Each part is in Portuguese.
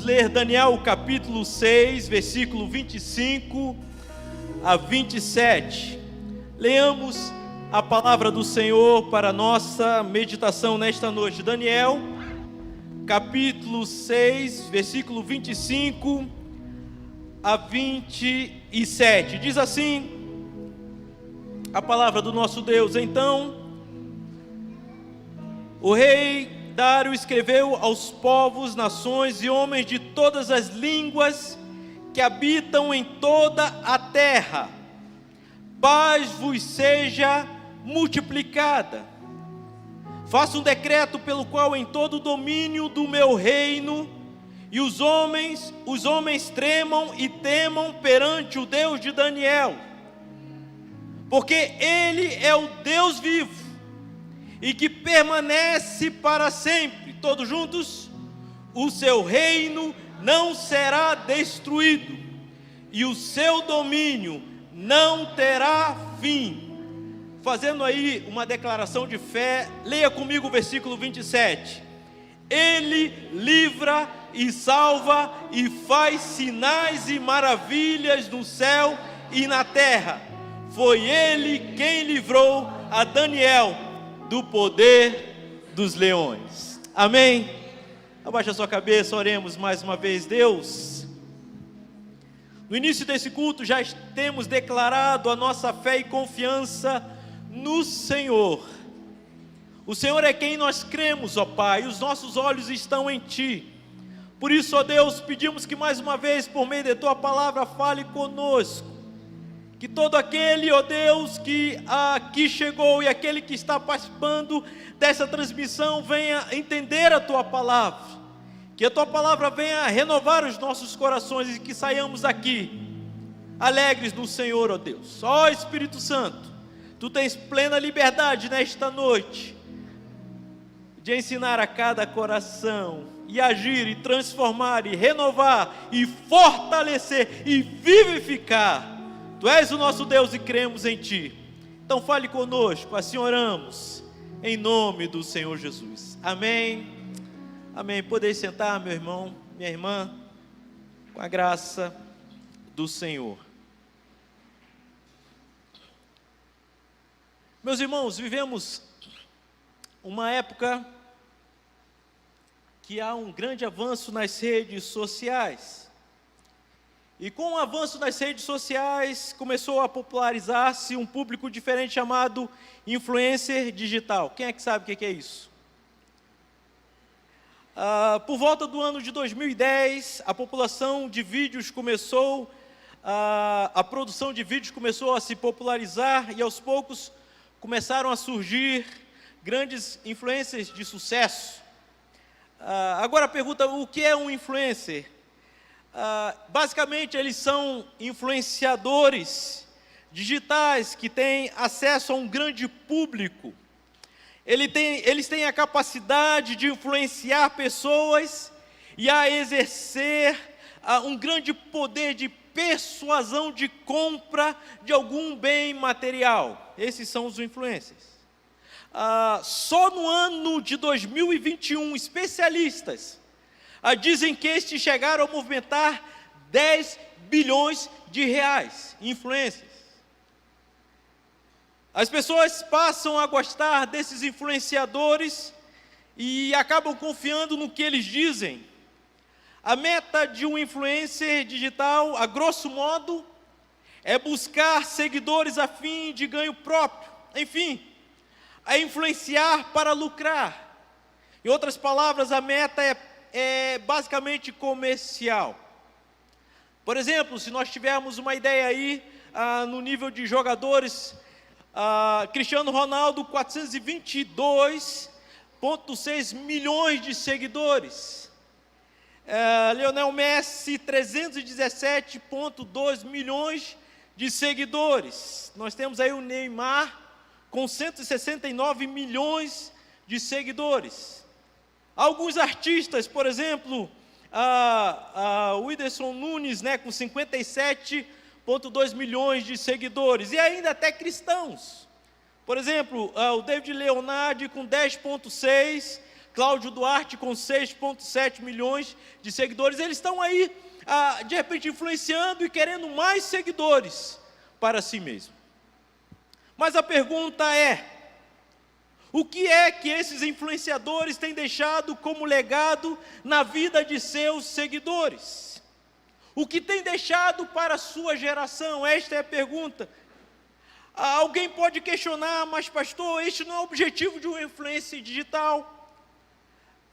ler Daniel capítulo 6, versículo 25 a 27. Leamos a palavra do Senhor para a nossa meditação nesta noite. Daniel capítulo 6, versículo 25 a 27. Diz assim a palavra do nosso Deus: Então o rei Dário escreveu aos povos, nações e homens de todas as línguas que habitam em toda a terra: paz vos seja multiplicada. Faça um decreto pelo qual em todo o domínio do meu reino e os homens tremam e temam perante o Deus de Daniel, porque ele é o Deus vivo e que permanece para sempre. Todos juntos: o seu reino não será destruído e o seu domínio não terá fim. Fazendo aí uma declaração de fé, leia comigo o versículo 27. Ele livra e salva e faz sinais e maravilhas no céu e na terra. Foi ele quem livrou a Daniel do poder dos leões. Amém? Abaixa a sua cabeça, oremos mais uma vez. Deus, no início desse culto já temos declarado a nossa fé e confiança no Senhor. O Senhor é quem nós cremos, ó Pai, e os nossos olhos estão em Ti. Por isso, ó Deus, pedimos que mais uma vez, por meio de Tua palavra, fale conosco. Que todo aquele, ó Deus, que aqui chegou e aquele que está participando dessa transmissão venha entender a Tua palavra. Que a Tua palavra venha renovar os nossos corações e que saiamos aqui alegres no Senhor, ó Deus. Ó Espírito Santo, Tu tens plena liberdade nesta noite de ensinar a cada coração e agir e transformar e renovar e fortalecer e vivificar. Tu és o nosso Deus e cremos em Ti. Então fale conosco, assim oramos, em nome do Senhor Jesus. Amém. Amém. Podeis sentar, meu irmão, minha irmã, com a graça do Senhor. Meus irmãos, vivemos uma época que há um grande avanço nas redes sociais. E com o avanço das redes sociais, começou a popularizar-se um público diferente chamado influencer digital. Quem é que sabe o que é isso? Por volta do ano de 2010, a população de vídeos começou, a produção de vídeos começou a se popularizar e aos poucos começaram a surgir grandes influencers de sucesso. Agora a pergunta: o que é um influencer? Basicamente, eles são influenciadores digitais que têm acesso a um grande público. Eles têm a capacidade de influenciar pessoas e a exercer um grande poder de persuasão de compra de algum bem material. Esses são os influencers. Só no ano de 2021, especialistas dizem que estes chegaram a movimentar 10 bilhões de reais, influências. As pessoas passam a gostar desses influenciadores e acabam confiando no que eles dizem. A meta de um influencer digital, a grosso modo, é buscar seguidores a fim de ganho próprio. Enfim, é influenciar para lucrar. Em outras palavras, a meta é basicamente comercial. Por exemplo, se nós tivermos uma ideia aí, no nível de jogadores, Cristiano Ronaldo, 422,6 milhões de seguidores. Lionel Messi, 317,2 milhões de seguidores. Nós temos aí o Neymar, com 169 milhões de seguidores. Alguns artistas, por exemplo, o Whindersson Nunes, com 57,2 milhões de seguidores, e ainda até cristãos. Por exemplo, o David Leonardi com 10,6, Cláudio Duarte com 6,7 milhões de seguidores. Eles estão aí, de repente, influenciando e querendo mais seguidores para si mesmo. Mas a pergunta é: o que é que esses influenciadores têm deixado como legado na vida de seus seguidores? O que tem deixado para a sua geração? Esta é a pergunta. Alguém pode questionar: mas pastor, este não é o objetivo de uma influência digital.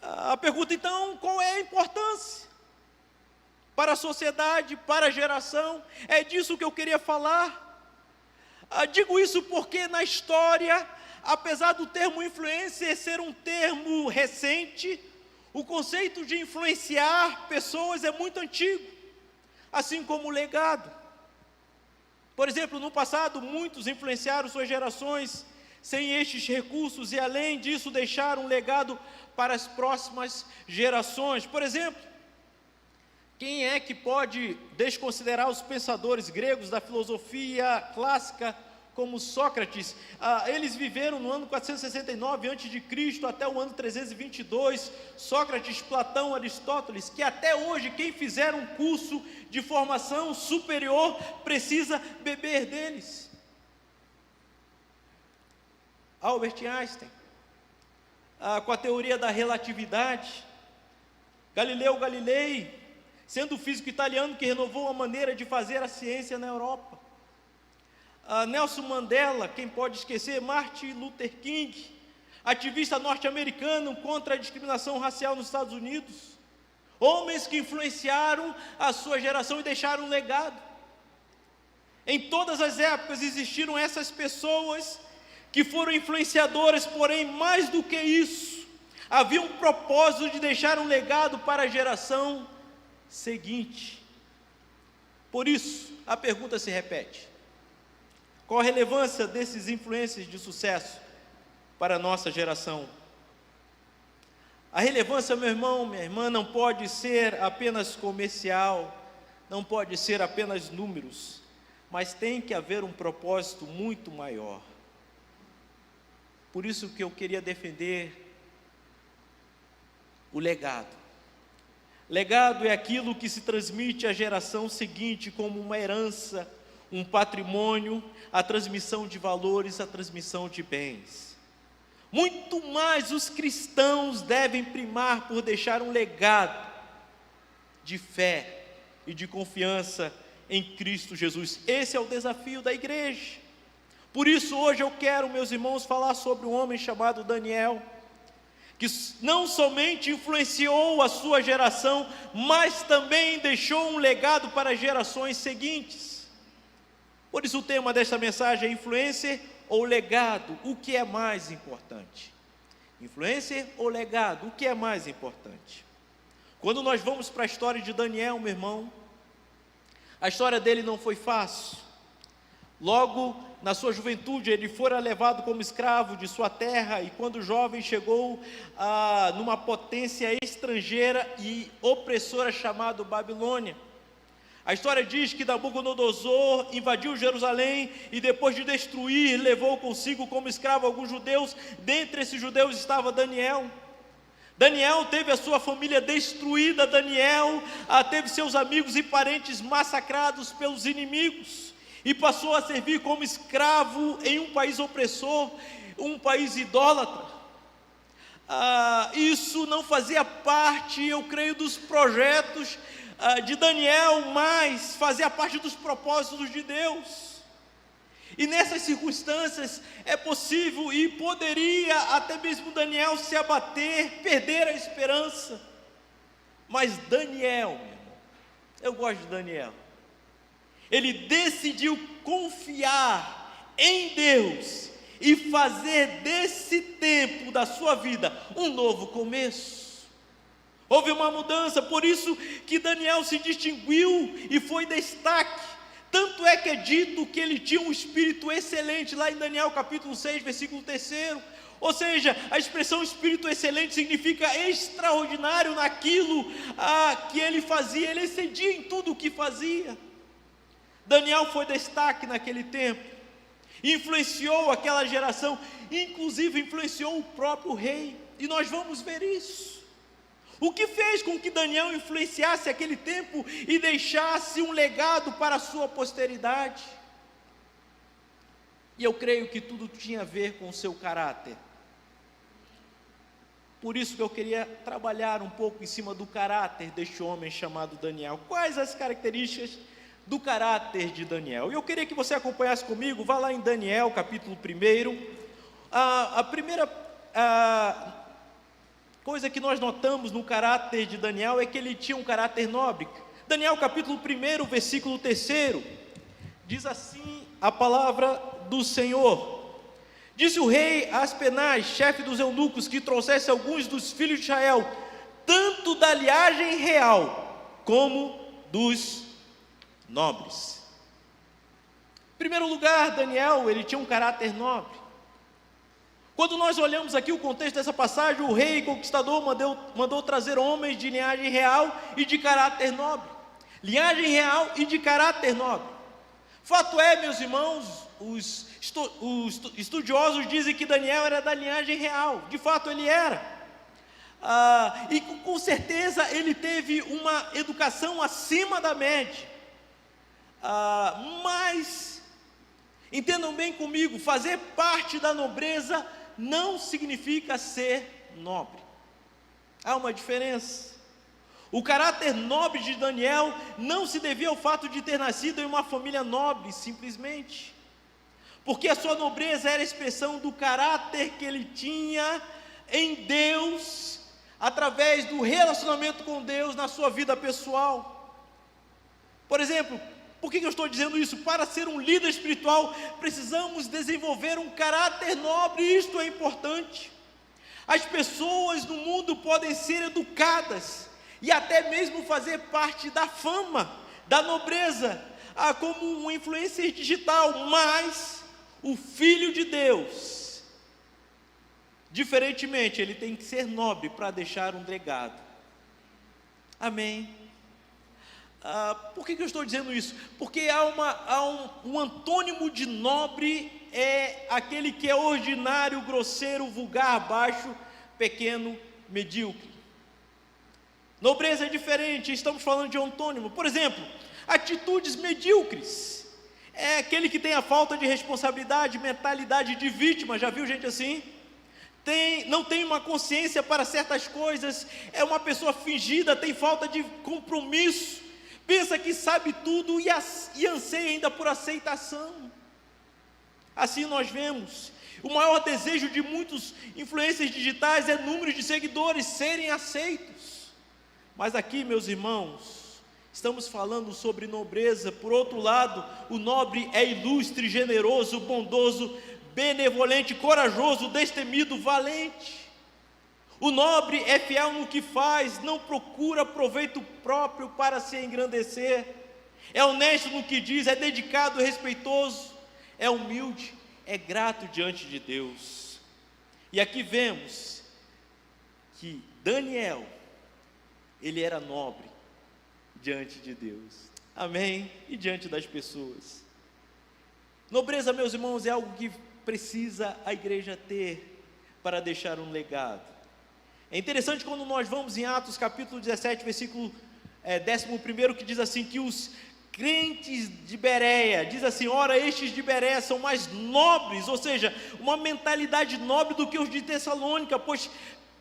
A pergunta então, qual é a importância para a sociedade, para a geração? É disso que eu queria falar. Digo isso porque na história, apesar do termo influência ser um termo recente, o conceito de influenciar pessoas é muito antigo, assim como o legado. Por exemplo, no passado, muitos influenciaram suas gerações sem estes recursos e, além disso, deixaram um legado para as próximas gerações. Por exemplo, quem é que pode desconsiderar os pensadores gregos da filosofia clássica, como Sócrates? Eles viveram no ano 469 a.C. até o ano 322. Sócrates, Platão, Aristóteles, que até hoje quem fizer um curso de formação superior precisa beber deles. Albert Einstein, com a teoria da relatividade. Galileu Galilei, sendo o físico italiano que renovou a maneira de fazer a ciência na Europa. Nelson Mandela, quem pode esquecer? Martin Luther King, ativista norte-americano contra a discriminação racial nos Estados Unidos. Homens que influenciaram a sua geração e deixaram um legado. Em todas as épocas existiram essas pessoas que foram influenciadoras, porém, mais do que isso, havia um propósito de deixar um legado para a geração seguinte. Por isso, a pergunta se repete: qual a relevância desses influencers de sucesso para a nossa geração? A relevância, meu irmão, minha irmã, não pode ser apenas comercial, não pode ser apenas números, mas tem que haver um propósito muito maior. Por isso que eu queria defender o legado. Legado é aquilo que se transmite à geração seguinte como uma herança, um patrimônio, a transmissão de valores, a transmissão de bens. Muito mais os cristãos devem primar por deixar um legado de fé e de confiança em Cristo Jesus. Esse é o desafio da igreja. Por isso hoje eu quero, meus irmãos, falar sobre um homem chamado Daniel, que não somente influenciou a sua geração, mas também deixou um legado para as gerações seguintes. Por isso o tema desta mensagem é influência ou legado, o que é mais importante? Influência ou legado, o que é mais importante? Quando nós vamos para a história de Daniel, meu irmão, a história dele não foi fácil. Logo, na sua juventude, ele fora levado como escravo de sua terra, e quando jovem chegou numa potência estrangeira e opressora chamada Babilônia. A história diz que Nabucodonosor invadiu Jerusalém e depois de destruir, levou consigo como escravo alguns judeus. Dentre esses judeus estava Daniel. Daniel teve a sua família destruída, Daniel teve seus amigos e parentes massacrados pelos inimigos. E passou a servir como escravo em um país opressor, um país idólatra. Isso não fazia parte, eu creio, dos projetos de Daniel, mas fazia parte dos propósitos de Deus. E nessas circunstâncias é possível e poderia até mesmo Daniel se abater, perder a esperança. Mas Daniel, meu irmão, eu gosto de Daniel. Ele decidiu confiar em Deus e fazer desse tempo da sua vida um novo começo. Houve uma mudança, por isso que Daniel se distinguiu e foi destaque. Tanto é que é dito que ele tinha um espírito excelente, lá em Daniel capítulo 6, versículo 3. Ou seja, a expressão espírito excelente significa extraordinário naquilo que ele fazia, ele excedia em tudo o que fazia. Daniel foi destaque naquele tempo, influenciou aquela geração, inclusive influenciou o próprio rei. E nós vamos ver isso. O que fez com que Daniel influenciasse aquele tempo e deixasse um legado para a sua posteridade? E eu creio que tudo tinha a ver com o seu caráter. Por isso que eu queria trabalhar um pouco em cima do caráter deste homem chamado Daniel. Quais as características do caráter de Daniel? E eu queria que você acompanhasse comigo, vá lá em Daniel, capítulo 1. A primeira coisa que nós notamos no caráter de Daniel é que ele tinha um caráter nobre. Daniel, capítulo 1, versículo 3, diz assim a palavra do Senhor: disse o rei a Aspenaz, chefe dos eunucos, que trouxesse alguns dos filhos de Israel, tanto da linhagem real como dos nobres. Em primeiro lugar, Daniel, ele tinha um caráter nobre. Quando nós olhamos aqui o contexto dessa passagem, o rei conquistador mandou trazer homens de linhagem real e de caráter nobre. Linhagem real e de caráter nobre. Fato é, meus irmãos, os estudiosos dizem que Daniel era da linhagem real. De fato ele era. E com certeza ele teve uma educação acima da média. Mas, entendam bem comigo, fazer parte da nobreza não significa ser nobre. Há uma diferença. O caráter nobre de Daniel não se devia ao fato de ter nascido em uma família nobre, simplesmente, porque a sua nobreza era a expressão do caráter que ele tinha em Deus, através do relacionamento com Deus na sua vida pessoal. Por exemplo, por que eu estou dizendo isso? Para ser um líder espiritual, precisamos desenvolver um caráter nobre, isto é importante. As pessoas no mundo podem ser educadas, e até mesmo fazer parte da fama, da nobreza, como um influencer digital, mas o Filho de Deus, diferentemente, ele tem que ser nobre para deixar um legado. Amém? Por que eu estou dizendo isso? Porque há um antônimo de nobre, é aquele que é ordinário, grosseiro, vulgar, baixo, pequeno, medíocre. Nobreza é diferente, estamos falando de antônimo. Por exemplo, atitudes medíocres, é aquele que tem a falta de responsabilidade, mentalidade de vítima. Já viu gente assim? Não tem uma consciência para certas coisas, é uma pessoa fingida, tem falta de compromisso, pensa que sabe tudo e anseia ainda por aceitação. Assim nós vemos, o maior desejo de muitos influencers digitais é número de seguidores serem aceitos. Mas aqui, meus irmãos, estamos falando sobre nobreza. Por outro lado, o nobre é ilustre, generoso, bondoso, benevolente, corajoso, destemido, valente. O nobre é fiel no que faz, não procura proveito próprio para se engrandecer, é honesto no que diz, é dedicado, respeitoso, é humilde, é grato diante de Deus. E aqui vemos que Daniel, ele era nobre diante de Deus, amém? E diante das pessoas. Nobreza, meus irmãos, é algo que precisa a igreja ter para deixar um legado. É interessante quando nós vamos em Atos capítulo 17, versículo 11, que diz assim, que os crentes de Bereia, diz assim, ora estes de Bereia são mais nobres, ou seja, uma mentalidade nobre do que os de Tessalônica, pois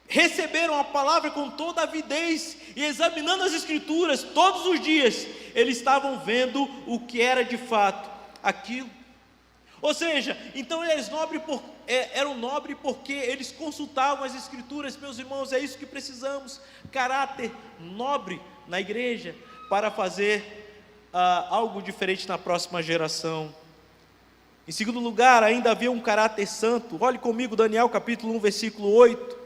receberam a palavra com toda avidez, e examinando as escrituras todos os dias, eles estavam vendo o que era de fato aquilo. Ou seja, então eles eram nobres porque eles consultavam as escrituras. Meus irmãos, é isso que precisamos, caráter nobre na igreja, para fazer algo diferente na próxima geração. Em segundo lugar, ainda havia um caráter santo. Olhe comigo Daniel capítulo 1, versículo 8.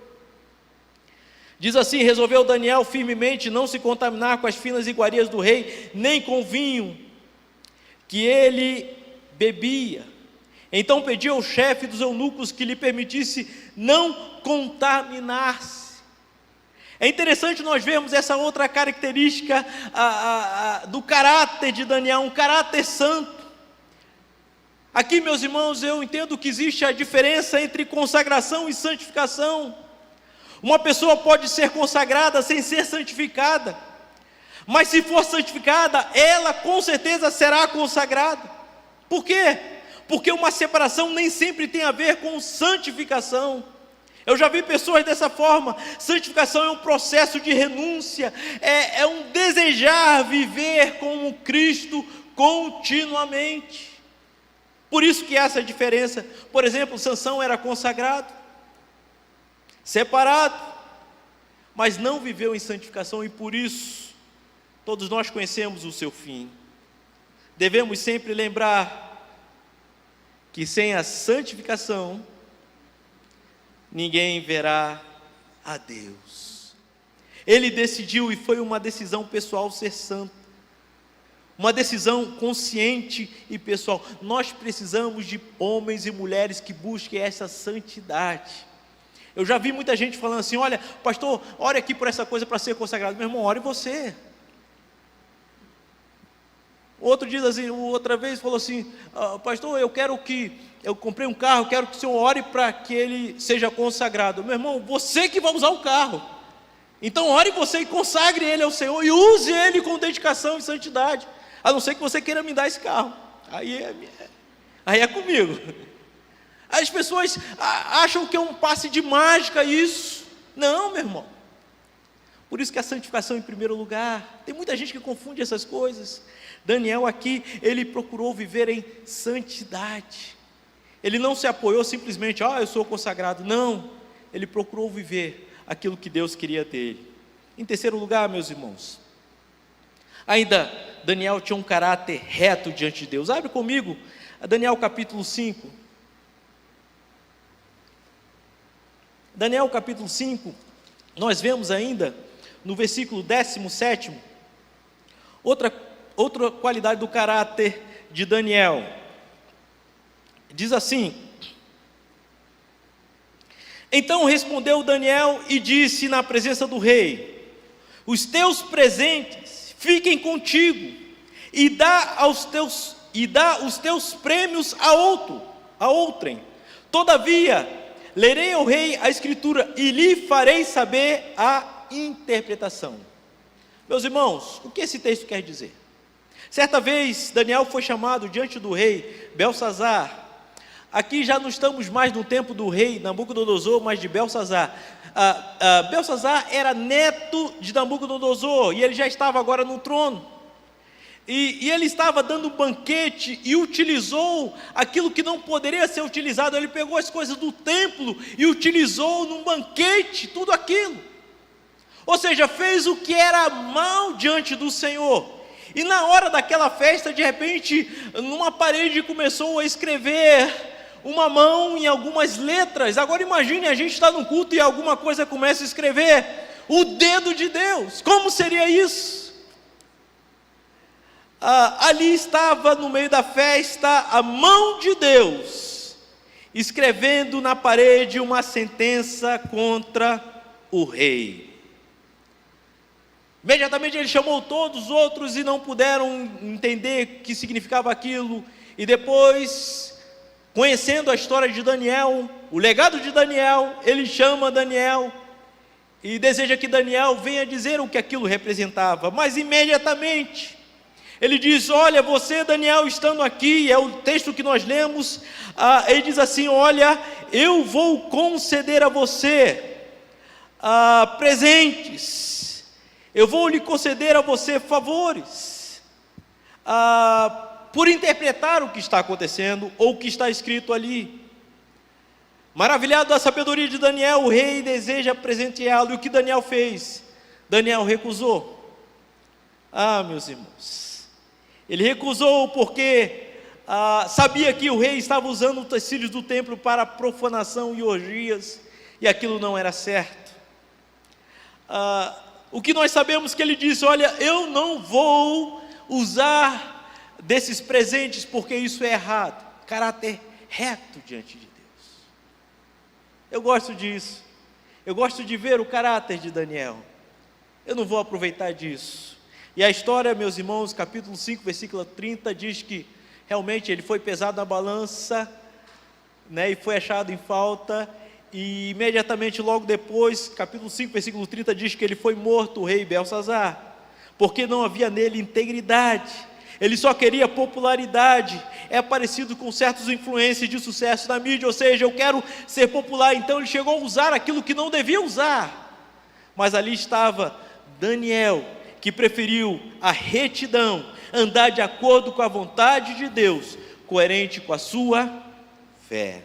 Diz assim, resolveu Daniel firmemente não se contaminar com as finas iguarias do rei, nem com o vinho que ele bebia. Então pediu ao chefe dos eunucos que lhe permitisse não contaminar-se. É interessante nós vermos essa outra característica do caráter de Daniel, um caráter santo. Aqui, meus irmãos, eu entendo que existe a diferença entre consagração e santificação. Uma pessoa pode ser consagrada sem ser santificada, mas se for santificada, ela com certeza será consagrada. Por quê? Porque uma separação nem sempre tem a ver com santificação. Eu já vi pessoas dessa forma. Santificação é um processo de renúncia, é um desejar viver como Cristo continuamente. Por isso que essa diferença. Por exemplo, Sansão era consagrado, separado, mas não viveu em santificação, e por isso todos nós conhecemos o seu fim. Devemos sempre lembrar que sem a santificação ninguém verá a Deus. Ele decidiu, e foi uma decisão pessoal, ser santo, uma decisão consciente e pessoal. Nós precisamos de homens e mulheres que busquem essa santidade. Eu já vi muita gente falando assim: olha, pastor, ore aqui por essa coisa para ser consagrado. Meu irmão, ore você. Outro diz assim, outra vez falou assim: pastor, eu comprei um carro, quero que o senhor ore para que ele seja consagrado. Meu irmão, você que vai usar o carro, então ore você e consagre ele ao Senhor, e use ele com dedicação e santidade, a não ser que você queira me dar esse carro, aí é comigo. As pessoas acham que é um passe de mágica isso. Não, meu irmão. Por isso que a santificação em primeiro lugar. Tem muita gente que confunde essas coisas. Daniel aqui, ele procurou viver em santidade. Ele não se apoiou simplesmente, eu sou consagrado. Não, ele procurou viver aquilo que Deus queria dele. Em terceiro lugar, meus irmãos, ainda Daniel tinha um caráter reto diante de Deus. Abre comigo a Daniel capítulo 5. Daniel capítulo 5, nós vemos ainda no versículo 17, outra qualidade do caráter de Daniel. Diz assim: então respondeu Daniel e disse na presença do rei: os teus presentes fiquem contigo, e dá os teus prêmios a outrem. Todavia lerei ao rei a escritura e lhe farei saber a interpretação. Meus irmãos, o que esse texto quer dizer? Certa vez Daniel foi chamado diante do rei Belsazar. Aqui já não estamos mais no tempo do rei Nabucodonosor, mas de Belsazar. Belsazar era neto de Nabucodonosor, e ele já estava agora no trono. E ele estava dando um banquete e utilizou aquilo que não poderia ser utilizado. Ele pegou as coisas do templo e utilizou num banquete tudo aquilo. Ou seja, fez o que era mal diante do Senhor. E na hora daquela festa, de repente, numa parede começou a escrever uma mão em algumas letras. Agora imagine, a gente está num culto e alguma coisa começa a escrever o dedo de Deus. Como seria isso? Ali estava no meio da festa a mão de Deus, escrevendo na parede uma sentença contra o rei. Imediatamente ele chamou todos os outros e não puderam entender o que significava aquilo. E depois, conhecendo a história de Daniel, o legado de Daniel, ele chama Daniel e deseja que Daniel venha dizer o que aquilo representava. Mas imediatamente ele diz: olha, você, Daniel, estando aqui, é o texto que nós lemos, ele diz assim: olha, eu vou conceder a você presentes, eu vou lhe conceder a você favores, por interpretar o que está acontecendo, ou o que está escrito ali. Maravilhado da sabedoria de Daniel, o rei deseja presenteá-lo, e o que Daniel fez? Daniel recusou. Meus irmãos, ele recusou porque sabia que o rei estava usando os utensílios do templo para profanação e orgias, e aquilo não era certo. O que nós sabemos que ele disse: olha, eu não vou usar desses presentes porque isso é errado. Caráter reto diante de Deus. Eu gosto disso. Eu gosto de ver o caráter de Daniel. Eu não vou aproveitar disso. E a história, meus irmãos, capítulo 5, versículo 30, diz que realmente ele foi pesado na balança, né, e foi achado em falta, e imediatamente logo depois, capítulo 5, versículo 30, diz que ele foi morto, o rei Belsazar, porque não havia nele integridade, ele só queria popularidade. É parecido com certos influencers de sucesso na mídia, ou seja, eu quero ser popular, então ele chegou a usar aquilo que não devia usar, mas ali estava Daniel, que preferiu a retidão, andar de acordo com a vontade de Deus, coerente com a sua fé.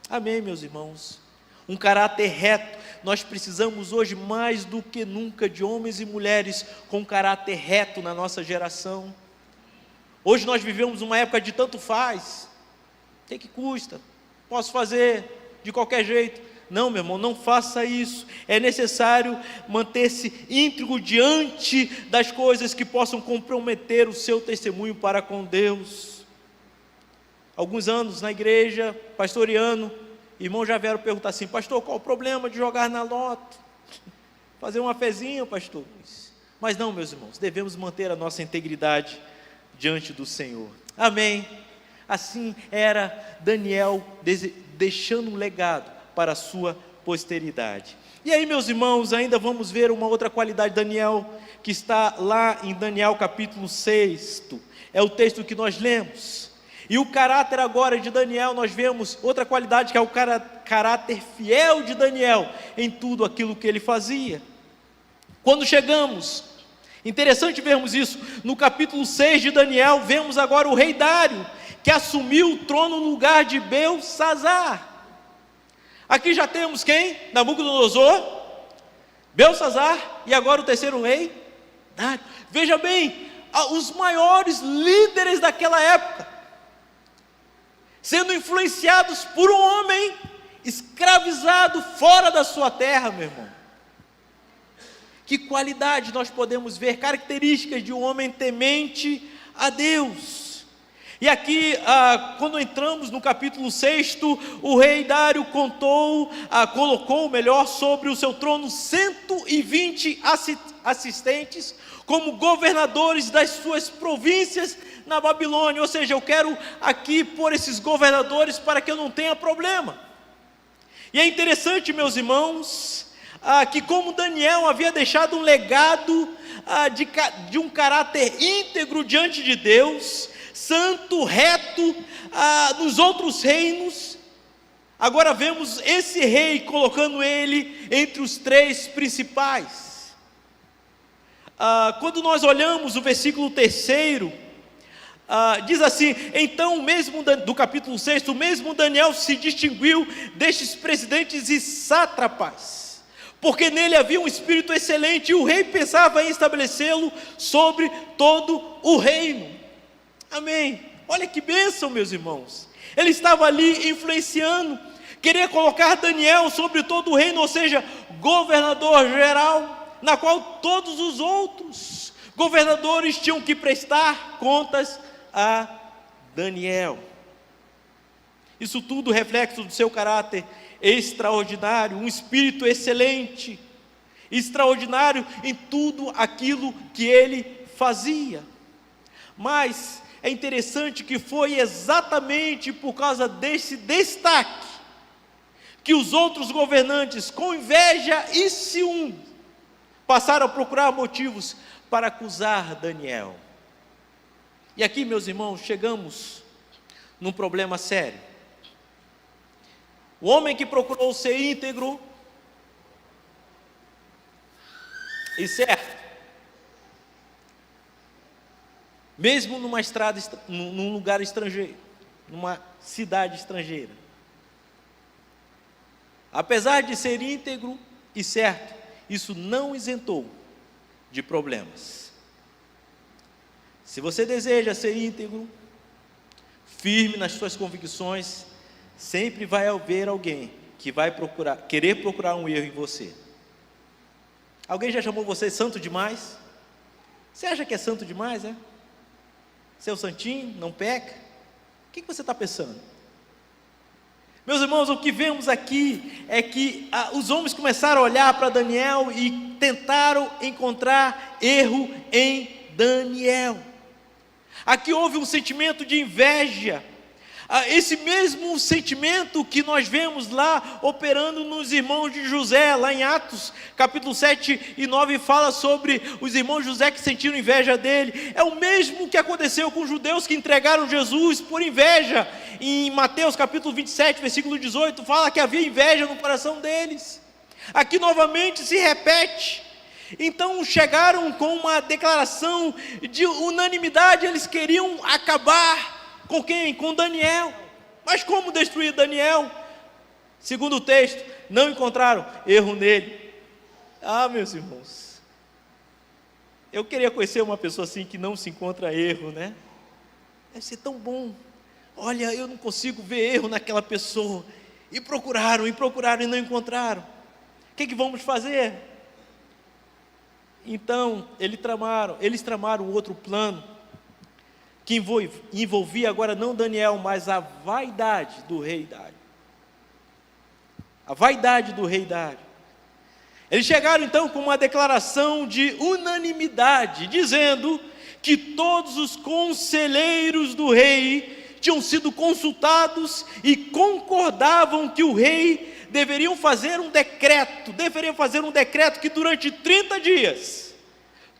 Amém, meus irmãos? Um caráter reto. Nós precisamos hoje mais do que nunca de homens e mulheres com caráter reto na nossa geração. Hoje nós vivemos uma época de tanto faz, tem que custa, posso fazer de qualquer jeito. Não, meu irmão, não faça isso. É necessário manter-se íntegro diante das coisas que possam comprometer o seu testemunho para com Deus. Alguns anos na igreja, pastoreando, irmãos já vieram perguntar assim: pastor, qual o problema de jogar na loto? Fazer uma fezinha, pastor? Mas não, meus irmãos, devemos manter a nossa integridade diante do Senhor. Amém? Assim era Daniel, deixando um legado para a sua posteridade. E aí, meus irmãos, ainda vamos ver uma outra qualidade de Daniel, que está lá em Daniel capítulo 6, é o texto que nós lemos. E o caráter agora de Daniel, nós vemos outra qualidade, que é o caráter fiel de Daniel, em tudo aquilo que ele fazia. Quando chegamos, interessante vermos isso, no capítulo 6 de Daniel, vemos agora o rei Dário, que assumiu o trono no lugar de Belsazar. Aqui já temos quem? Nabucodonosor, Belsazar e agora o terceiro rei, Dário. Veja bem, os maiores líderes daquela época, sendo influenciados por um homem escravizado fora da sua terra, meu irmão. Que qualidade nós podemos ver, características de um homem temente a Deus. E aqui, quando entramos no capítulo 6, o rei Dário colocou sobre o seu trono 120 assistentes, como governadores das suas províncias na Babilônia. Ou seja, eu quero aqui pôr esses governadores para que eu não tenha problema. E é interessante, meus irmãos, que como Daniel havia deixado um legado de um caráter íntegro diante de Deus, santo, reto, nos outros reinos, agora vemos esse rei colocando ele entre os três principais. Quando nós olhamos o versículo 3, diz assim: então o mesmo, do capítulo 6, o mesmo Daniel se distinguiu destes presidentes e sátrapas, porque nele havia um espírito excelente, e o rei pensava em estabelecê-lo sobre todo o reino. Amém? Olha que bênção, meus irmãos. Ele estava ali influenciando, queria colocar Daniel sobre todo o reino, ou seja, governador geral, na qual todos os outros governadores tinham que prestar contas a Daniel. Isso tudo reflexo do seu caráter extraordinário, um espírito excelente, extraordinário em tudo aquilo que ele fazia. Mas é interessante que foi exatamente por causa desse destaque que os outros governantes, com inveja e ciúme, passaram a procurar motivos para acusar Daniel. E aqui, meus irmãos, chegamos num problema sério. O homem que procurou ser íntegro e certo, mesmo numa estrada, num lugar estrangeiro, numa cidade estrangeira, apesar de ser íntegro e certo, isso não isentou de problemas. Se você deseja ser íntegro, firme nas suas convicções, sempre vai haver alguém que vai querer procurar um erro em você. Alguém já chamou você santo demais? Você acha que é santo demais, é? Seu santinho, não peca? O que você está pensando? Meus irmãos, o que vemos aqui é que os homens começaram a olhar para Daniel e tentaram encontrar erro em Daniel. Aqui houve um sentimento de inveja, esse mesmo sentimento que nós vemos lá operando nos irmãos de José, lá em Atos, capítulo 7 e 9, fala sobre os irmãos de José que sentiram inveja dele. É o mesmo que aconteceu com os judeus que entregaram Jesus por inveja. Em Mateus capítulo 27, versículo 18, fala que havia inveja no coração deles. Aqui novamente se repete. Então chegaram com uma declaração de unanimidade, eles queriam acabar com quem? Com Daniel. Mas como destruir Daniel? Segundo o texto, não encontraram erro nele. Meus irmãos, eu queria conhecer uma pessoa assim que não se encontra erro, né? Deve ser tão bom. Olha, eu não consigo ver erro naquela pessoa. E procuraram e não encontraram. O que vamos fazer? Então, eles tramaram outro plano, que envolvia agora não Daniel, mas a vaidade do rei Dário. A vaidade do rei Dário. Eles chegaram então com uma declaração de unanimidade, dizendo que todos os conselheiros do rei tinham sido consultados e concordavam que o rei deveria fazer um decreto que durante 30 dias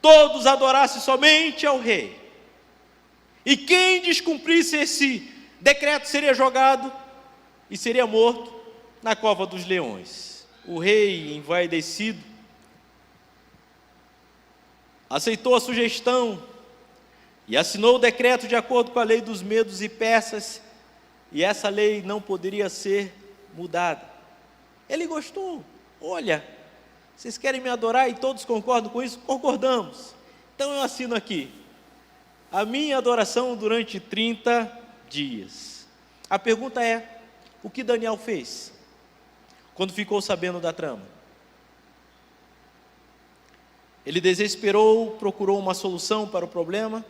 todos adorassem somente ao rei. E quem descumprisse esse decreto seria jogado e seria morto na cova dos leões. O rei, envaidecido, aceitou a sugestão e assinou o decreto de acordo com a lei dos medos e persas, e essa lei não poderia ser mudada. Ele gostou. Olha, vocês querem me adorar e todos concordam com isso? Concordamos. Então eu assino aqui a minha adoração durante 30 dias. A pergunta é: o que Daniel fez quando ficou sabendo da trama? Ele desesperou, procurou uma solução para o problema,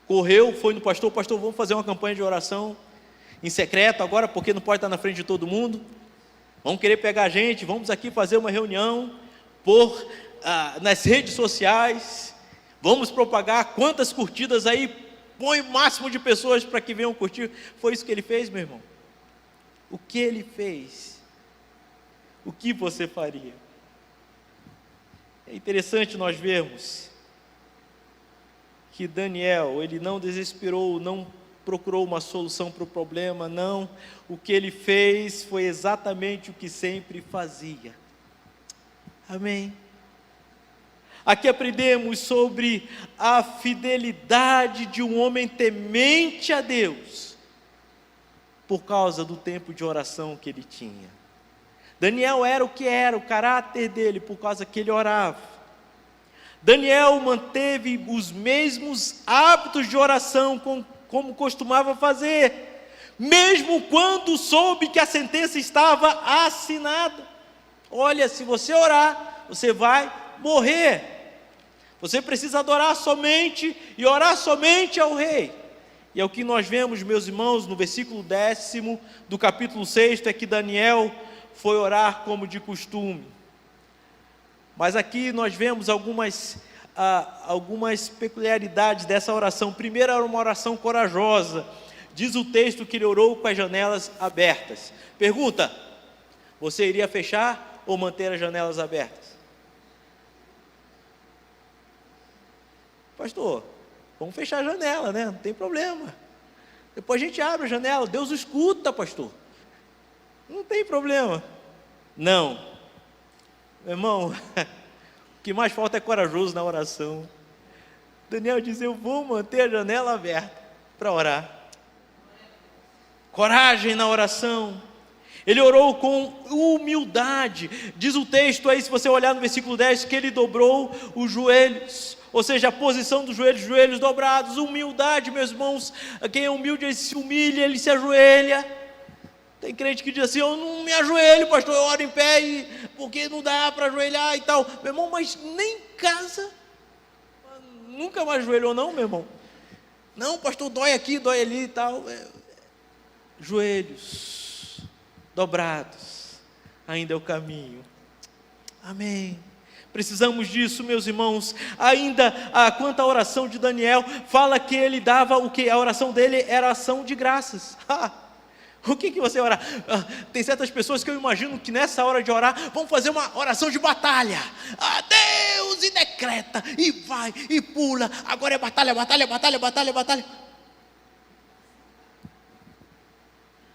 correu, foi no pastor: pastor, vamos fazer uma campanha de oração em secreto agora, porque não pode estar na frente de todo mundo, vão querer pegar a gente, vamos aqui fazer uma reunião nas redes sociais, vamos propagar quantas curtidas aí, põe o máximo de pessoas para que venham curtir. Foi isso que ele fez, meu irmão. O que ele fez? O que você faria? É interessante nós vermos que Daniel, ele não desesperou, não procurou uma solução para o problema, não. O que ele fez foi exatamente o que sempre fazia. Amém? Aqui aprendemos sobre a fidelidade de um homem temente a Deus, por causa do tempo de oração que ele tinha. Daniel era o que era, o caráter dele, por causa que ele orava. Daniel manteve os mesmos hábitos de oração como costumava fazer, mesmo quando soube que a sentença estava assinada. Olha, se você orar, você vai morrer. Você precisa adorar somente e orar somente ao rei. E é o que nós vemos, meus irmãos, no versículo 10º do capítulo 6, é que Daniel foi orar como de costume. Mas aqui nós vemos algumas peculiaridades dessa oração. Primeiro, era uma oração corajosa. Diz o texto que ele orou com as janelas abertas. Pergunta: você iria fechar ou manter as janelas abertas? Pastor, vamos fechar a janela, né? Não tem problema. Depois a gente abre a janela. Deus escuta, pastor. Não tem problema. Não. Meu irmão, o que mais falta é corajoso na oração. Daniel diz: eu vou manter a janela aberta para orar. Coragem na oração. Ele orou com humildade. Diz o texto aí, se você olhar no versículo 10, que ele dobrou os joelhos. Ou seja, a posição dos joelhos dobrados. Humildade, meus irmãos. Quem é humilde, ele se humilha, ele se ajoelha. Tem crente que diz assim: eu não me ajoelho, pastor, eu oro em pé, porque não dá para ajoelhar e tal. Meu irmão, mas nem em casa, nunca mais ajoelhou não, meu irmão? Não, pastor, dói aqui, dói ali e tal. Joelhos dobrados, ainda é o caminho. Amém. Precisamos disso, meus irmãos. Ainda quanto à oração de Daniel, fala que ele dava o que? A oração dele era ação de graças. O que você ora? Tem certas pessoas que eu imagino que nessa hora de orar vão fazer uma oração de batalha. Deus, e decreta, e vai, e pula. Agora é batalha, batalha, batalha, batalha, batalha.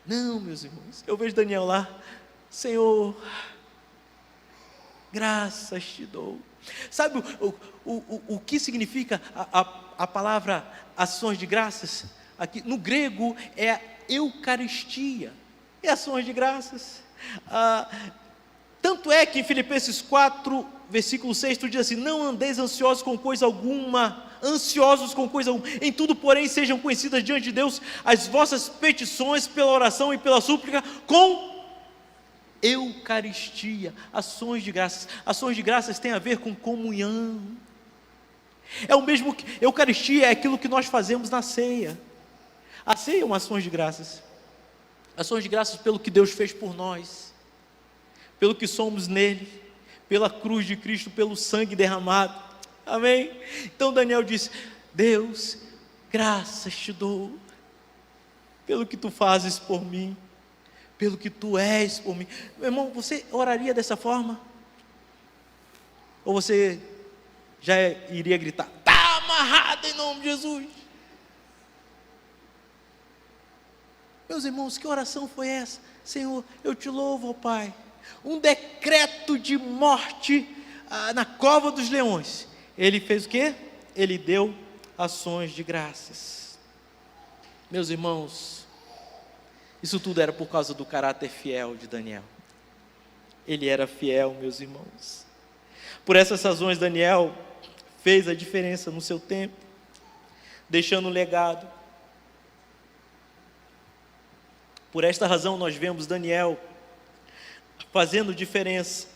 Não, meus irmãos, eu vejo Daniel lá. Senhor, graças te dou. Sabe o que significa a palavra ações de graças? Aqui no grego é Eucaristia, é ações de graças. Tanto é que em Filipenses 4, versículo 6, tu diz assim: não andeis ansiosos com coisa alguma, em tudo, porém, sejam conhecidas diante de Deus as vossas petições pela oração e pela súplica, com Eucaristia, ações de graças. Ações de graças tem a ver com comunhão. É o mesmo que Eucaristia é aquilo que nós fazemos na ceia. A ceia é uma ações de graças. Ações de graças pelo que Deus fez por nós, pelo que somos nele, pela cruz de Cristo, pelo sangue derramado. Amém? Então Daniel disse: Deus, graças te dou, pelo que tu fazes por mim, pelo que tu és por mim. Meu irmão, você oraria dessa forma? Ou você já iria gritar: está amarrado em nome de Jesus? Meus irmãos, que oração foi essa? Senhor, eu te louvo, ó Pai. Um decreto de morte na cova dos leões. Ele fez o quê? Ele deu ações de graças. Meus irmãos, isso tudo era por causa do caráter fiel de Daniel. Ele era fiel, meus irmãos. Por essas razões, Daniel fez a diferença no seu tempo, deixando um legado. Por esta razão nós vemos Daniel fazendo diferença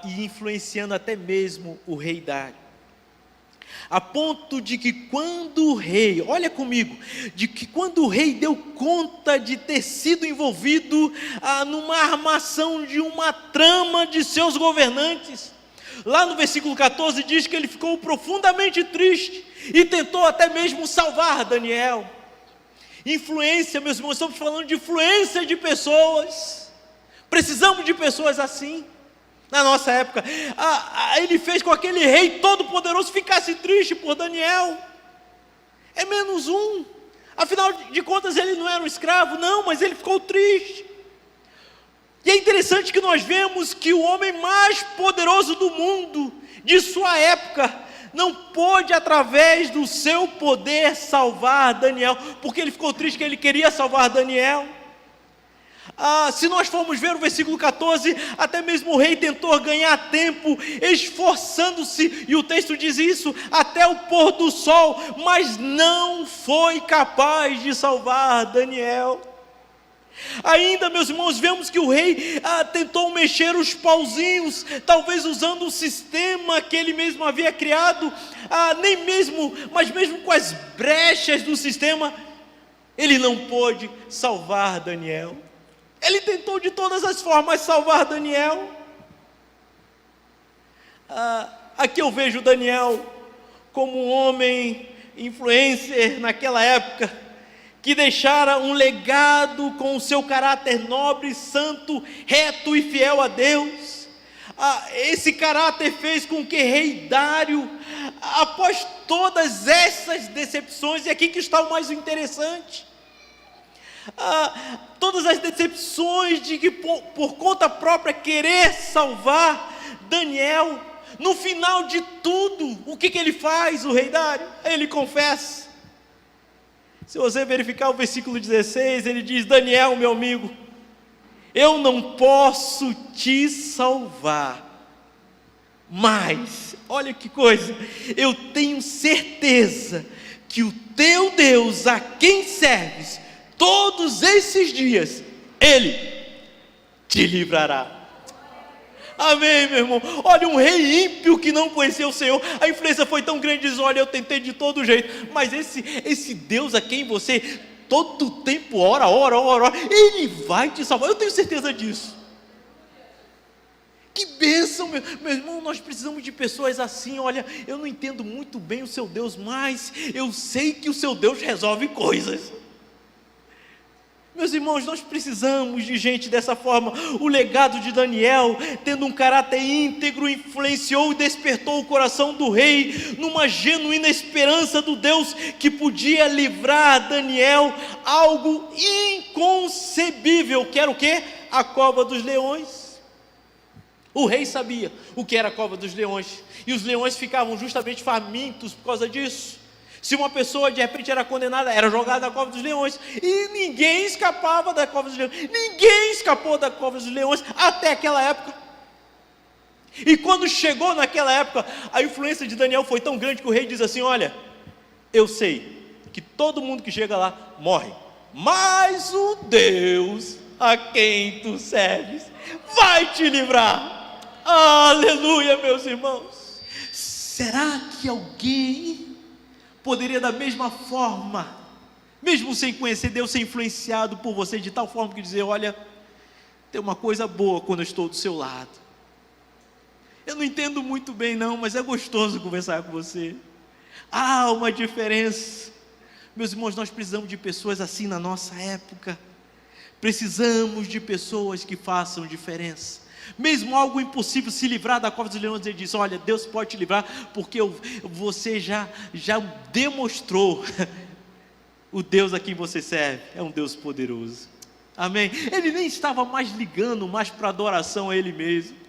e influenciando até mesmo o rei Dário, a ponto de que quando o rei, olha comigo, de que quando o rei deu conta de ter sido envolvido numa armação de uma trama de seus governantes, lá no versículo 14 diz que ele ficou profundamente triste e tentou até mesmo salvar Daniel. Influência, meus irmãos, estamos falando de influência de pessoas. Precisamos de pessoas assim na nossa época. Ele fez com que aquele rei todo poderoso ficasse triste por Daniel. É menos um. Afinal de contas ele não era um escravo, não, mas ele ficou triste. E é interessante que nós vemos que o homem mais poderoso do mundo, de sua época, não pôde através do seu poder salvar Daniel, porque ele ficou triste que ele queria salvar Daniel. Se nós formos ver o versículo 14, até mesmo o rei tentou ganhar tempo, esforçando-se, e o texto diz isso, até o pôr do sol, mas não foi capaz de salvar Daniel. Ainda, meus irmãos, vemos que o rei tentou mexer os pauzinhos, talvez usando o sistema que ele mesmo havia criado, mas mesmo com as brechas do sistema, ele não pôde salvar Daniel. Ele tentou de todas as formas salvar Daniel. Aqui eu vejo Daniel como um homem influencer naquela época, que deixara um legado com o seu caráter nobre, santo, reto e fiel a Deus. Esse caráter fez com que rei Dário, após todas essas decepções, e aqui que está o mais interessante, todas as decepções de que por conta própria querer salvar Daniel, no final de tudo, o que ele faz, o rei Dário? Ele confessa. Se você verificar o versículo 16, ele diz: Daniel, meu amigo, eu não posso te salvar, mas, olha que coisa, eu tenho certeza que o teu Deus, a quem serves todos esses dias, Ele te livrará. Amém, meu irmão. Olha, um rei ímpio que não conhecia o Senhor, a influência foi tão grande, diz: olha, eu tentei de todo jeito, mas esse Deus a quem você todo tempo ora, Ele vai te salvar. Eu tenho certeza disso. Que bênção, meu irmão, nós precisamos de pessoas assim. Olha, eu não entendo muito bem o seu Deus, mas eu sei que o seu Deus resolve coisas. Meus irmãos, nós precisamos de gente dessa forma. O legado de Daniel, tendo um caráter íntegro, influenciou e despertou o coração do rei numa genuína esperança do Deus que podia livrar Daniel, algo inconcebível, que era o quê? A cova dos leões. O rei sabia o que era a cova dos leões, e os leões ficavam justamente famintos por causa disso. Se uma pessoa de repente era condenada, era jogada na cova dos leões, e ninguém escapava da cova dos leões, ninguém escapou da cova dos leões até aquela época. E quando chegou naquela época, a influência de Daniel foi tão grande que o rei diz assim: olha, eu sei que todo mundo que chega lá morre, mas o Deus a quem tu serves vai te livrar. Aleluia, meus irmãos. Será que alguém poderia da mesma forma, mesmo sem conhecer Deus, ser influenciado por você de tal forma que dizer: olha, tem uma coisa boa quando eu estou do seu lado. Eu não entendo muito bem não, mas é gostoso conversar com você. Há uma diferença. Meus irmãos, nós precisamos de pessoas assim na nossa época. Precisamos de pessoas que façam diferença. Mesmo algo impossível, se livrar da cova dos leões, ele diz: olha, Deus pode te livrar, porque você já demonstrou o Deus a quem você serve é um Deus poderoso. Amém? Ele nem estava mais ligando mais para adoração a Ele mesmo.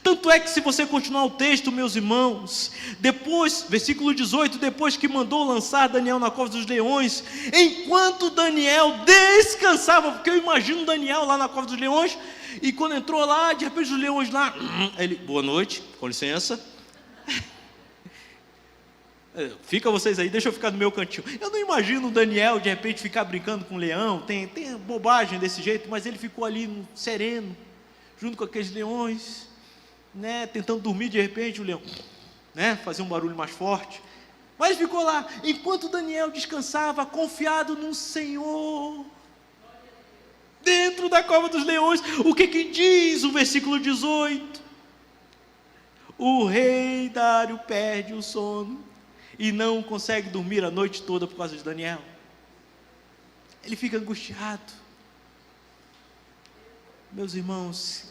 Tanto é que, se você continuar o texto, meus irmãos, depois, versículo 18, depois que mandou lançar Daniel na cova dos leões, enquanto Daniel descansava, porque eu imagino Daniel lá na cova dos leões, e quando entrou lá, de repente os leões lá, ele: boa noite, com licença, fica vocês aí, deixa eu ficar no meu cantinho. Eu não imagino Daniel de repente ficar brincando com o leão, tem bobagem desse jeito, mas ele ficou ali sereno, junto com aqueles leões, tentando dormir. De repente o leão, fazia um barulho mais forte, mas ficou lá, enquanto Daniel descansava, confiado no Senhor, dentro da cova dos leões. O que diz o versículo 18? O rei Dário perde o sono e não consegue dormir a noite toda por causa de Daniel. Ele fica angustiado. Meus irmãos,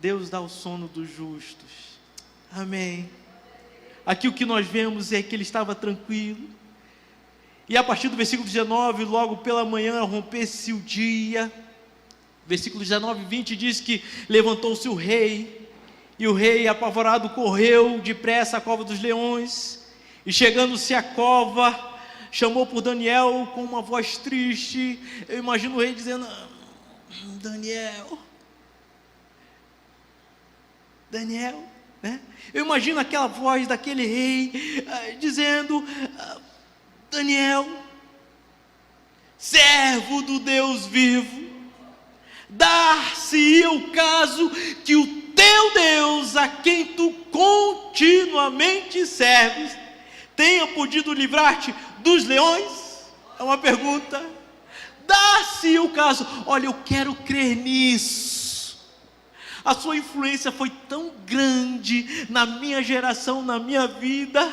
Deus dá o sono dos justos. Amém. Aqui o que nós vemos é que ele estava tranquilo. E a partir do versículo 19, logo pela manhã, rompesse o dia. Versículo 19 e 20 diz que levantou-se o rei, e o rei, apavorado, correu depressa à cova dos leões, e chegando-se à cova, chamou por Daniel com uma voz triste. Eu imagino o rei dizendo: Daniel, eu imagino aquela voz daquele rei dizendo: Daniel, servo do Deus vivo, dar-se-ia o caso que o teu Deus, a quem tu continuamente serves, tenha podido livrar-te dos leões? É uma pergunta. Dar-se-ia o caso. Olha, eu quero crer nisso. A sua influência foi tão grande na minha geração, na minha vida,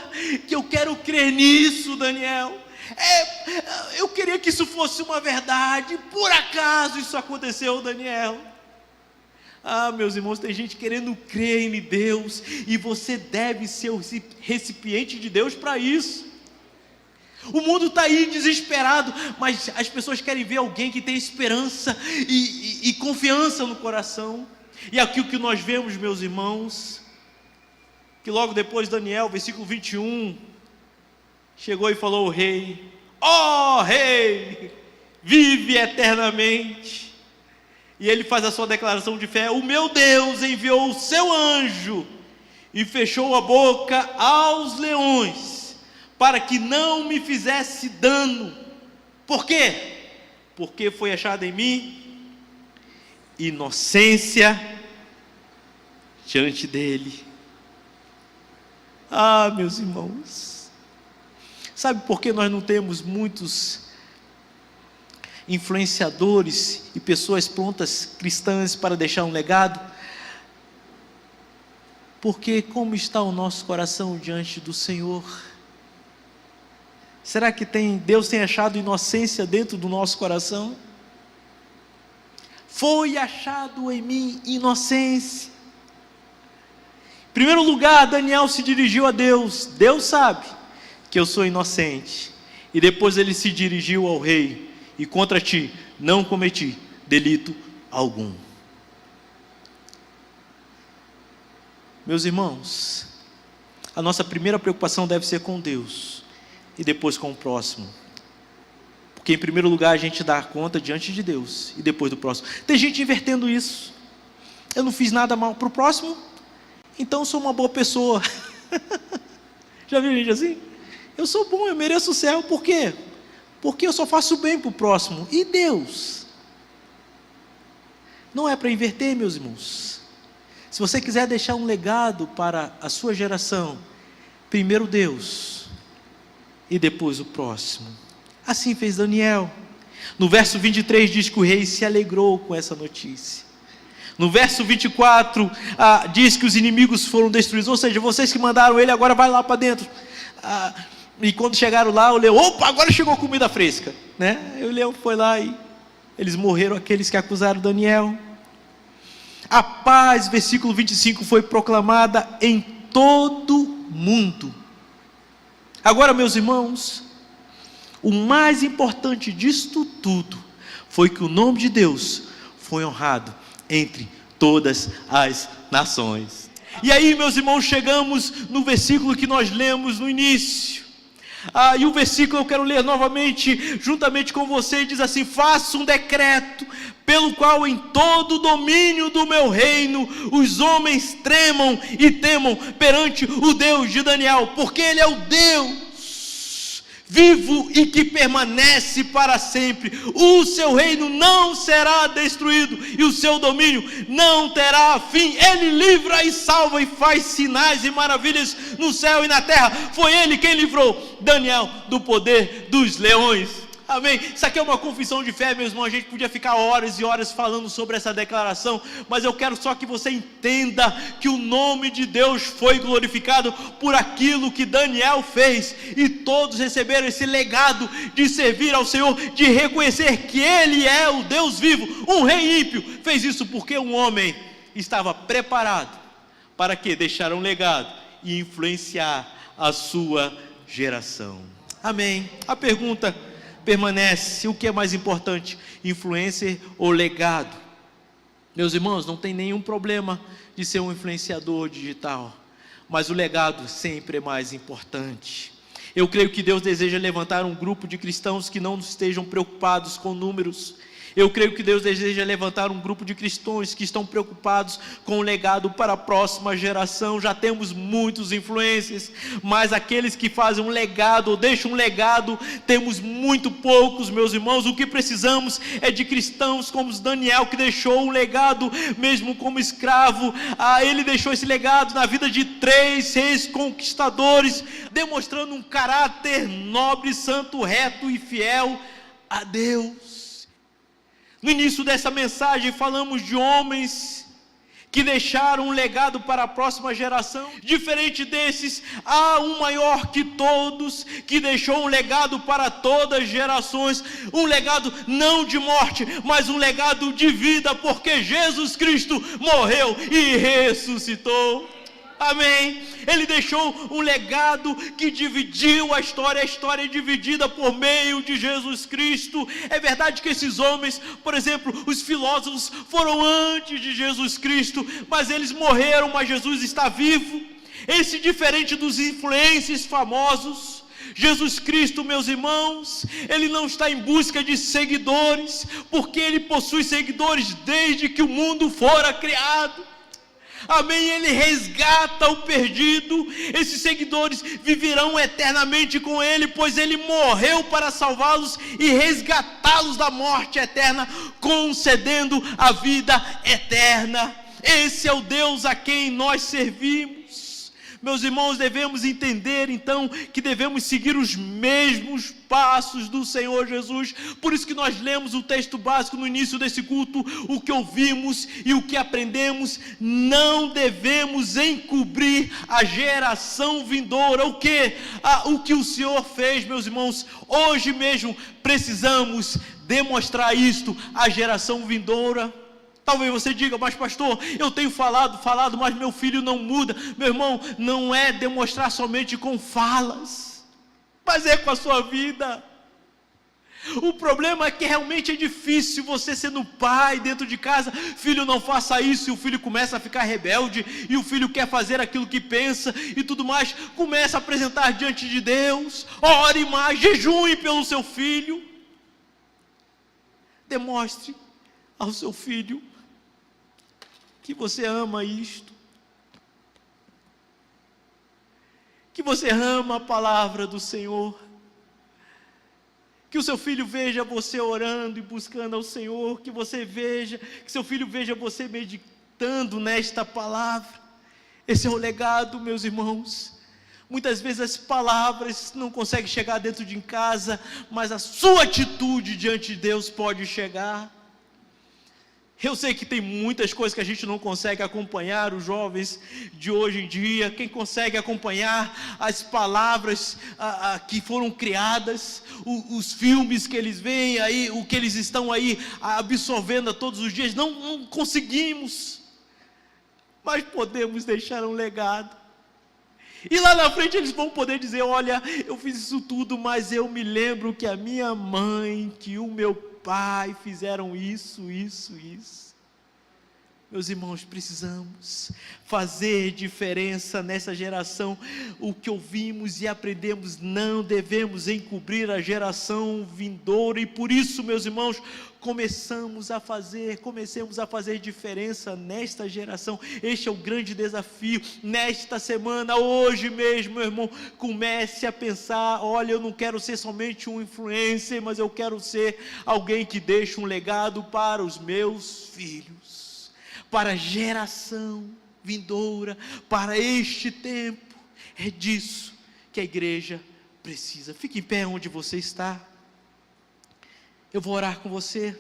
que eu quero crer nisso, Daniel. Eu queria que isso fosse uma verdade. Por acaso isso aconteceu, Daniel? Meus irmãos, tem gente querendo crer em Deus, e você deve ser o recipiente de Deus para isso. O mundo está aí desesperado, mas as pessoas querem ver alguém que tem esperança e confiança no coração. E aqui o que nós vemos, meus irmãos, que logo depois Daniel, versículo 21, chegou e falou ao rei: ó rei, vive eternamente. E ele faz a sua declaração de fé: o meu Deus enviou o seu anjo e fechou a boca aos leões, para que não me fizesse dano. Por quê? Porque foi achada em mim inocência diante dele. Meus irmãos, sabe por que nós não temos muitos influenciadores e pessoas prontas cristãs para deixar um legado? Porque como está o nosso coração diante do Senhor? Será que Deus tem achado inocência dentro do nosso coração? Foi achado em mim inocência. Em primeiro lugar, Daniel se dirigiu a Deus. Deus sabe que eu sou inocente. E depois ele se dirigiu ao rei: e contra ti não cometi delito algum. Meus irmãos, a nossa primeira preocupação deve ser com Deus e depois com o próximo. Porque em primeiro lugar a gente dá conta diante de Deus e depois do próximo. Tem gente invertendo isso. Eu não fiz nada mal para o próximo, então eu sou uma boa pessoa. Já viu gente assim? Eu sou bom, eu mereço o céu. Por quê? Porque eu só faço bem para o próximo. E Deus? Não é para inverter, meus irmãos. Se você quiser deixar um legado para a sua geração, primeiro Deus e depois o próximo. Assim fez Daniel. No verso 23 diz que o rei se alegrou com essa notícia. No verso 24 diz que os inimigos foram destruídos. Ou seja, vocês que mandaram ele, agora vai lá para dentro. E quando chegaram lá, o leão: opa, agora chegou comida fresca, né? E o leão foi lá e eles morreram, aqueles que acusaram Daniel. A paz, versículo 25, foi proclamada em todo mundo. Agora, meus irmãos, o mais importante disto tudo foi que o nome de Deus foi honrado entre todas as nações. E aí, meus irmãos, chegamos no versículo que nós lemos no início. E o versículo eu quero ler novamente, juntamente com você, diz assim: faço um decreto, pelo qual em todo o domínio do meu reino, os homens tremam e temam perante o Deus de Daniel, porque Ele é o Deus vivo e que permanece para sempre. O seu reino não será destruído e o seu domínio não terá fim. Ele livra e salva e faz sinais e maravilhas no céu e na terra. Foi Ele quem livrou Daniel do poder dos leões. Amém? Isso aqui é uma confissão de fé, meus irmãos. A gente podia ficar horas e horas falando sobre essa declaração, mas eu quero só que você entenda que o nome de Deus foi glorificado por aquilo que Daniel fez, e todos receberam esse legado de servir ao Senhor, de reconhecer que Ele é o Deus vivo. Um rei ímpio fez isso porque um homem estava preparado para que deixar um legado e influenciar a sua geração. Amém? A pergunta permanece: o que é mais importante, influencer ou legado? Meus irmãos, não tem nenhum problema de ser um influenciador digital, mas o legado sempre é mais importante. Eu creio que Deus deseja levantar um grupo de cristãos que não estejam preocupados com números. Eu creio que Deus deseja levantar um grupo de cristãos que estão preocupados com o legado para a próxima geração. Já temos muitos influencers, mas aqueles que fazem um legado ou deixam um legado, temos muito poucos, meus irmãos. O que precisamos é de cristãos como Daniel, que deixou um legado mesmo como escravo. Ele deixou esse legado na vida de 3 reis conquistadores, demonstrando um caráter nobre, santo, reto e fiel a Deus. No início dessa mensagem falamos de homens que deixaram um legado para a próxima geração. Diferente desses, há um maior que todos, que deixou um legado para todas as gerações, um legado não de morte, mas um legado de vida, porque Jesus Cristo morreu e ressuscitou. Amém? Ele deixou um legado que dividiu a história é dividida por meio de Jesus Cristo. É verdade que esses homens, por exemplo, os filósofos foram antes de Jesus Cristo, mas eles morreram, mas Jesus está vivo. Esse diferente dos influencers famosos, Jesus Cristo, meus irmãos, Ele não está em busca de seguidores, porque Ele possui seguidores desde que o mundo fora criado. Amém? Ele resgata o perdido. Esses seguidores viverão eternamente com Ele, pois Ele morreu para salvá-los e resgatá-los da morte eterna, concedendo a vida eterna. Esse é o Deus a quem nós servimos. Meus irmãos, devemos entender então que devemos seguir os mesmos passos do Senhor Jesus. Por isso que nós lemos o texto básico no início desse culto, o que ouvimos e o que aprendemos. Não devemos encobrir a geração vindoura. O que o Senhor fez, meus irmãos, hoje mesmo precisamos demonstrar isto à geração vindoura. Talvez você diga, mas pastor, eu tenho falado, mas meu filho não muda. Meu irmão, não é demonstrar somente com falas, mas é com a sua vida. O problema é que realmente é difícil você sendo pai dentro de casa. Filho, não faça isso, e o filho começa a ficar rebelde, e o filho quer fazer aquilo que pensa, e tudo mais. Começa a apresentar diante de Deus, ore mais, jejue pelo seu filho. Demonstre ao seu filho que você ama isto, que você ama a palavra do Senhor, que o seu filho veja você orando e buscando ao Senhor, que seu filho veja você meditando nesta palavra. Esse é o legado, meus irmãos. Muitas vezes as palavras não conseguem chegar dentro de casa, mas a sua atitude diante de Deus pode chegar. Eu sei que tem muitas coisas que a gente não consegue acompanhar, os jovens de hoje em dia. Quem consegue acompanhar as palavras que foram criadas, os filmes que eles veem aí, o que eles estão aí absorvendo todos os dias, não conseguimos, mas podemos deixar um legado. E lá na frente eles vão poder dizer, olha, eu fiz isso tudo, mas eu me lembro que a minha mãe, que o meu pai fizeram isso. Meus irmãos, precisamos fazer diferença nessa geração. O que ouvimos e aprendemos, não devemos encobrir a geração vindoura. E por isso, meus irmãos, comecemos a fazer diferença nesta geração. Este é o grande desafio. Nesta semana, hoje mesmo, meu irmão, comece a pensar, olha, eu não quero ser somente um influencer, mas eu quero ser alguém que deixe um legado para os meus filhos, para a geração vindoura, para este tempo. É disso que a igreja precisa. Fique em pé onde você está. Eu vou orar com você.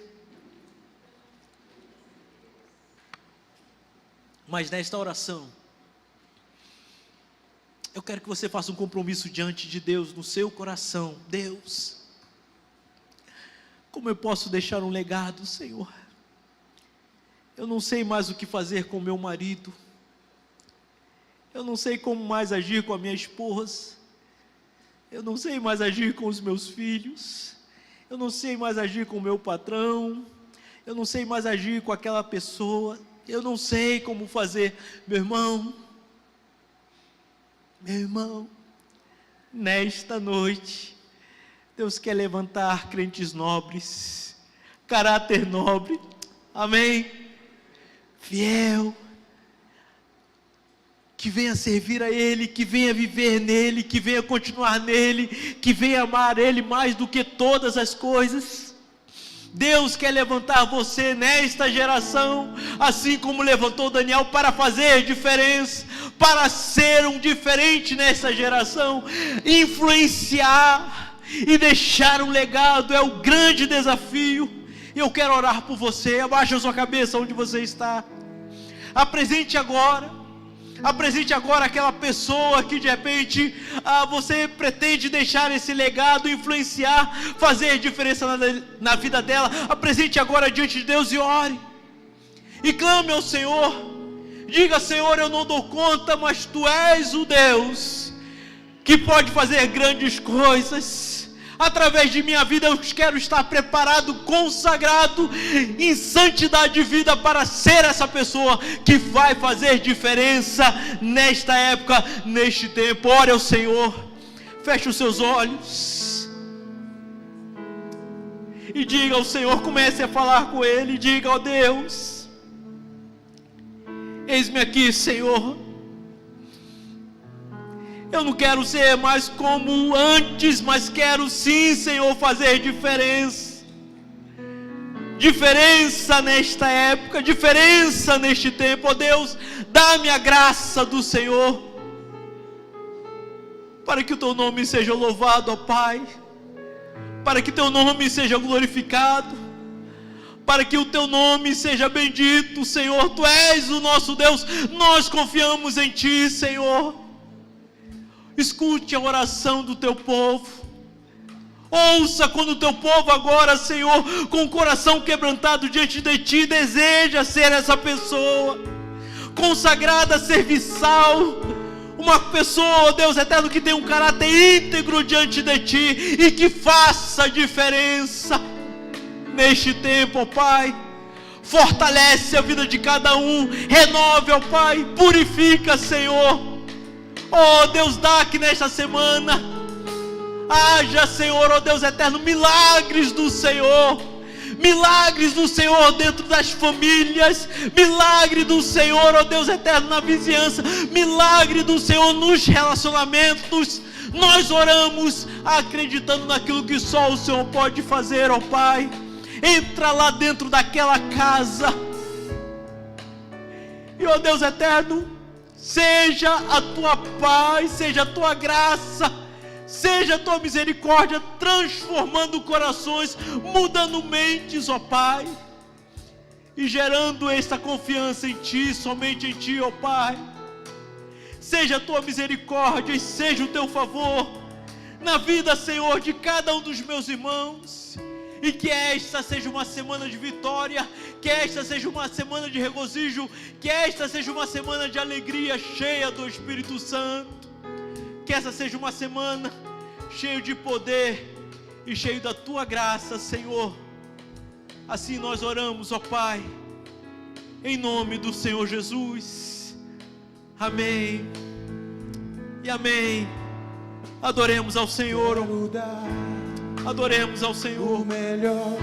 Mas nesta oração, eu quero que você faça um compromisso diante de Deus, no seu coração. Deus, como eu posso deixar um legado, Senhor? Eu não sei mais o que fazer com meu marido. Eu não sei como mais agir com a minha esposa. Eu não sei mais agir com os meus filhos. Eu não sei mais agir com o meu patrão. Eu não sei mais agir com aquela pessoa. Eu não sei como fazer. Meu irmão, nesta noite, Deus quer levantar crentes nobres, caráter nobre, amém? Fiel, que venha servir a Ele, que venha viver nele, que venha continuar nele, que venha amar Ele mais do que todas as coisas. Deus quer levantar você nesta geração, assim como levantou Daniel, para fazer diferença, para ser um diferente nessa geração, influenciar e deixar um legado. É o grande desafio. E eu quero orar por você. Abaixe a sua cabeça onde você está. Apresente agora aquela pessoa que de repente você pretende deixar esse legado, influenciar, fazer diferença na vida dela. Apresente agora diante de Deus e ore. E clame ao Senhor. Diga, Senhor, eu não dou conta, mas Tu és o Deus que pode fazer grandes coisas. Através de minha vida eu quero estar preparado, consagrado, em santidade de vida, para ser essa pessoa que vai fazer diferença nesta época, neste tempo. Ore ao Senhor, feche os seus olhos e diga ao Senhor, comece a falar com Ele, diga, ó Deus, eis-me aqui, Senhor. Eu não quero ser mais como antes, mas quero sim, Senhor, fazer diferença. Diferença nesta época, diferença neste tempo. Ó Deus, dá-me a graça do Senhor. para que o teu nome seja louvado, ó Pai, para que teu nome seja glorificado, para que o teu nome seja bendito, Senhor. Tu és o nosso Deus, nós confiamos em Ti, Senhor. Escute a oração do teu povo, ouça quando o teu povo agora, Senhor, com o coração quebrantado diante de Ti, deseja ser essa pessoa, consagrada, serviçal, uma pessoa, ó Deus eterno, que tem um caráter íntegro diante de Ti, e que faça diferença, neste tempo, ó Pai. Fortalece a vida de cada um, renove, ó Pai, purifica, Senhor. Oh Deus, dá que nesta semana haja, Senhor, ó Deus eterno, milagres do Senhor dentro das famílias, milagre do Senhor, ó Deus eterno, na vizinhança, milagre do Senhor nos relacionamentos. Nós oramos acreditando naquilo que só o Senhor pode fazer, ó Pai. Entra lá dentro daquela casa e, ó Deus eterno, seja a tua paz, seja a tua graça, seja a tua misericórdia transformando corações, mudando mentes, ó Pai, e gerando esta confiança em Ti, somente em Ti, ó Pai. Seja a tua misericórdia e seja o teu favor na vida, Senhor, de cada um dos meus irmãos. E que esta seja uma semana de vitória, que esta seja uma semana de regozijo, que esta seja uma semana de alegria cheia do Espírito Santo, que essa seja uma semana cheia de poder e cheia da Tua graça, Senhor. Assim nós oramos, ó Pai, em nome do Senhor Jesus. Amém e amém. Adoremos ao Senhor. Adoremos ao Senhor. O melhor